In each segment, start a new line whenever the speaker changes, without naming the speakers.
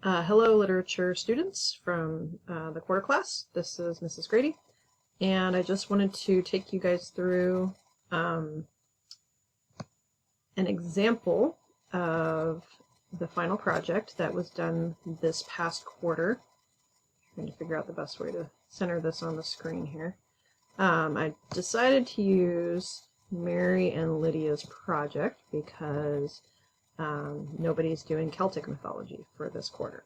Hello, literature students from the quarter class. This is Mrs. Grady, and I just wanted to take you guys through an example of the final project that was done this past quarter. I'm trying to figure out the best way to center this on the screen here. I decided to use Mary and Lydia's project because nobody's doing Celtic mythology for this quarter.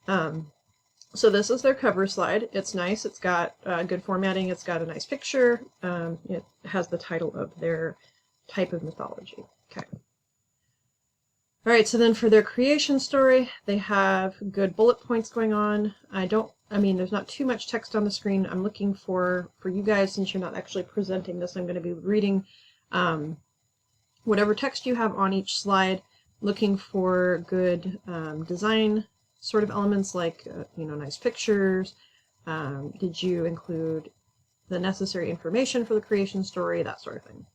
So this is their cover slide. It's nice. It's got good formatting. It's got a nice picture. It has the title of their type of mythology. Okay. All right, so then for their creation story, they have good bullet points going on. There's not too much text on the screen. I'm looking for you guys, since you're not actually presenting this, I'm going to be reading whatever text you have on each slide, looking for good design sort of elements like, nice pictures. Did you include the necessary information for the creation story, that sort of thing.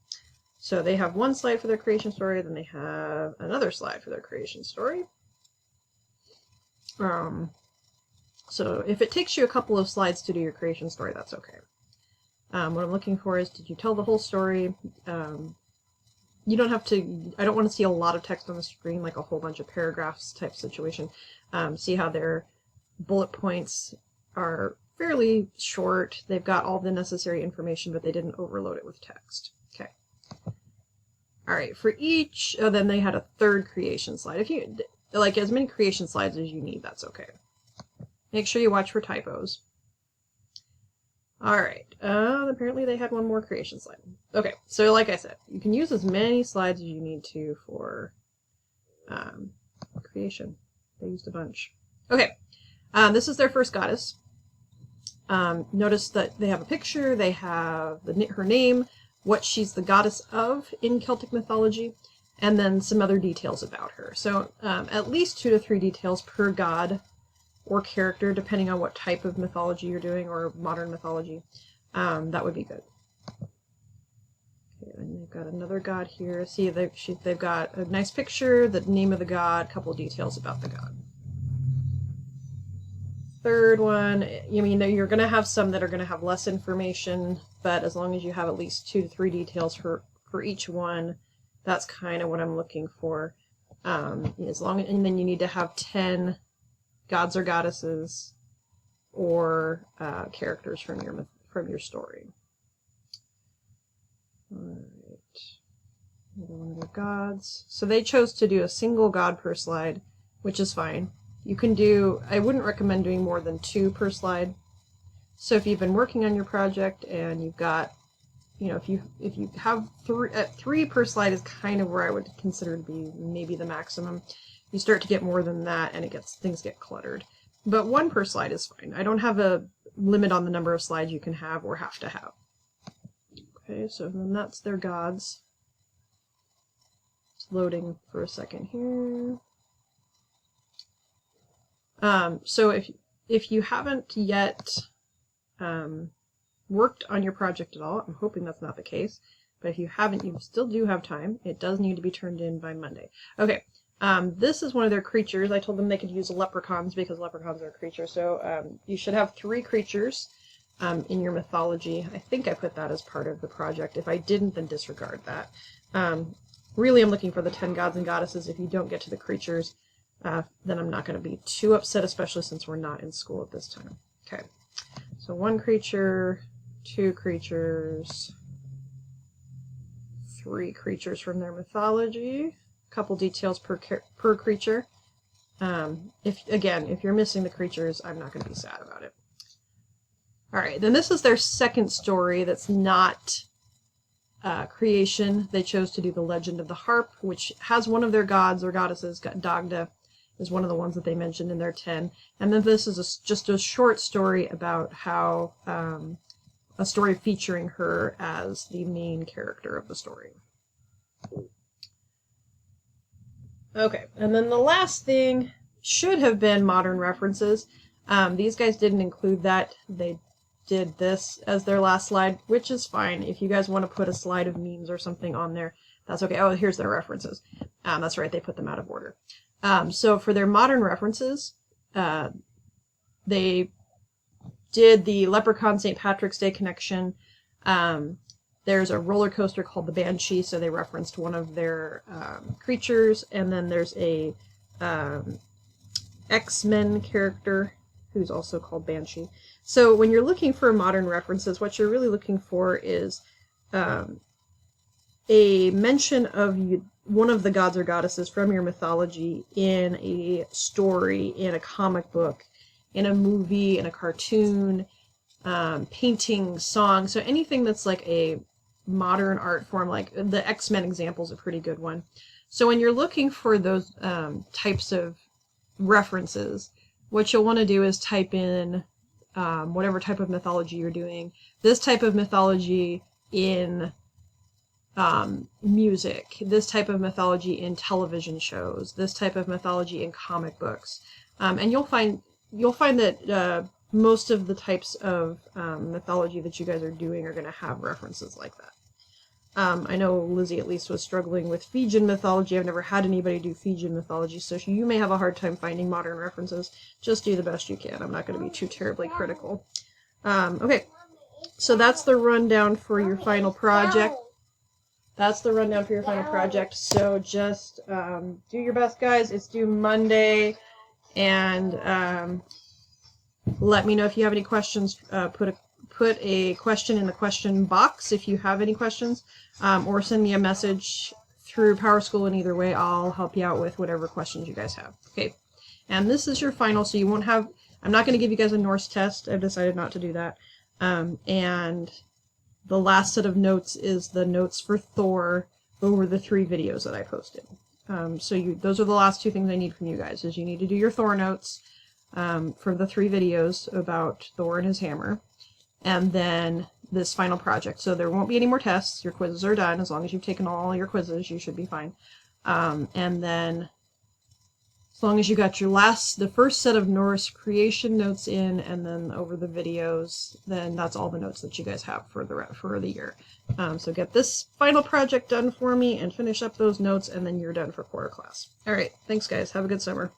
So they have one slide for their creation story, then they have another slide for their creation story. So if it takes you a couple of slides to do your creation story, that's okay. What I'm looking for is, did you tell the whole story? You don't have to, I don't want to see a lot of text on the screen, like a whole bunch of paragraphs type situation. See how their bullet points are fairly short. They've got all the necessary information, but they didn't overload it with text. Okay. All right, for each, then they had a third creation slide. If you, like as many creation slides as you need, that's okay. Make sure you watch for typos. All right, apparently they had one more creation slide. Okay, so like I said, you can use as many slides as you need to for creation. They used a bunch. Okay, this is their first goddess. Notice that they have a picture, they have her name, what she's the goddess of in Celtic mythology, and then some other details about her. So at least 2 to 3 details per god or character, depending on what type of mythology you're doing, or modern mythology. That would be good. Okay, and they've got another god here. See, they've got a nice picture, the name of the god, a couple details about the god. Third one, you're going to have some that are going to have less information, but as long as you have at least 2 to 3 details for each one, that's kind of what I'm looking for. And then you need to have 10 gods or goddesses or characters from your story. All right, another one of their gods. So they chose to do a single god per slide, which is fine. You can do, I wouldn't recommend doing more than 2 per slide. So if you've been working on your project and you've got, if you have 3 per slide is kind of where I would consider to be maybe the maximum. You start to get more than that and things get cluttered. But 1 per slide is fine. I don't have a limit on the number of slides you can have or have to have. Okay, so then that's their gods. It's loading for a second here. So if you haven't yet worked on your project at all, I'm hoping that's not the case, but if you haven't, you still do have time. It does need to be turned in by Monday. Okay, this is one of their creatures. I told them they could use leprechauns because leprechauns are a creature. So you should have 3 creatures in your mythology. I think I put that as part of the project. If I didn't, then disregard that. Really, I'm looking for the 10 gods and goddesses. If you don't get to the creatures, then I'm not going to be too upset, especially since we're not in school at this time. Okay, so 1 creature, 2 creatures, 3 creatures from their mythology, a couple details per creature. If you're missing the creatures, I'm not going to be sad about it. All right, then this is their second story that's not creation. They chose to do the Legend of the Harp, which has one of their gods or goddesses. Dagda is one of the ones that they mentioned in their 10. And then this is just a short story about how, a story featuring her as the main character of the story. Okay, and then the last thing should have been modern references. These guys didn't include that. They did this as their last slide, which is fine. If you guys want to put a slide of memes or something on there, that's okay. Oh, here's their references. That's right, they put them out of order. So for their modern references, they did the Leprechaun St. Patrick's Day connection. There's a roller coaster called the Banshee, so they referenced one of their creatures, and then there's a X-Men character who's also called Banshee. So when you're looking for modern references, what you're really looking for is a mention of one of the gods or goddesses from your mythology in a story, in a comic book, in a movie, in a cartoon, painting, song. So anything that's like a modern art form, like the X-Men example is a pretty good one. So when you're looking for those types of references, what you'll want to do is type in whatever type of mythology you're doing. This type of mythology in music, this type of mythology in television shows, this type of mythology in comic books, and you'll find that most of the types of mythology that you guys are doing are going to have references like that. I know Lizzie at least was struggling with Fijian mythology. I've never had anybody do Fijian mythology, so you may have a hard time finding modern references. Just do the best you can. I'm not going to be too terribly critical. Okay, so that's the rundown for your final project. So just do your best, guys. It's due Monday, and let me know if you have any questions. Put a question in the question box if you have any questions, or send me a message through PowerSchool, and either way I'll help you out with whatever questions you guys have. Okay, and this is your final, so you won't have, I'm not going to give you guys a Norse test. I've decided not to do that. And the last set of notes is the notes for Thor over the 3 videos that I posted. So those are the last 2 things I need from you guys, is you need to do your Thor notes for the 3 videos about Thor and his hammer, and then this final project. So there won't be any more tests. Your quizzes are done. As long as you've taken all your quizzes, you should be fine. And then as long as you got the first set of Norse creation notes in, and then over the videos, then that's all the notes that you guys have for the year. So get this final project done for me and finish up those notes, and then you're done for quarter class. All right, thanks guys. Have a good summer.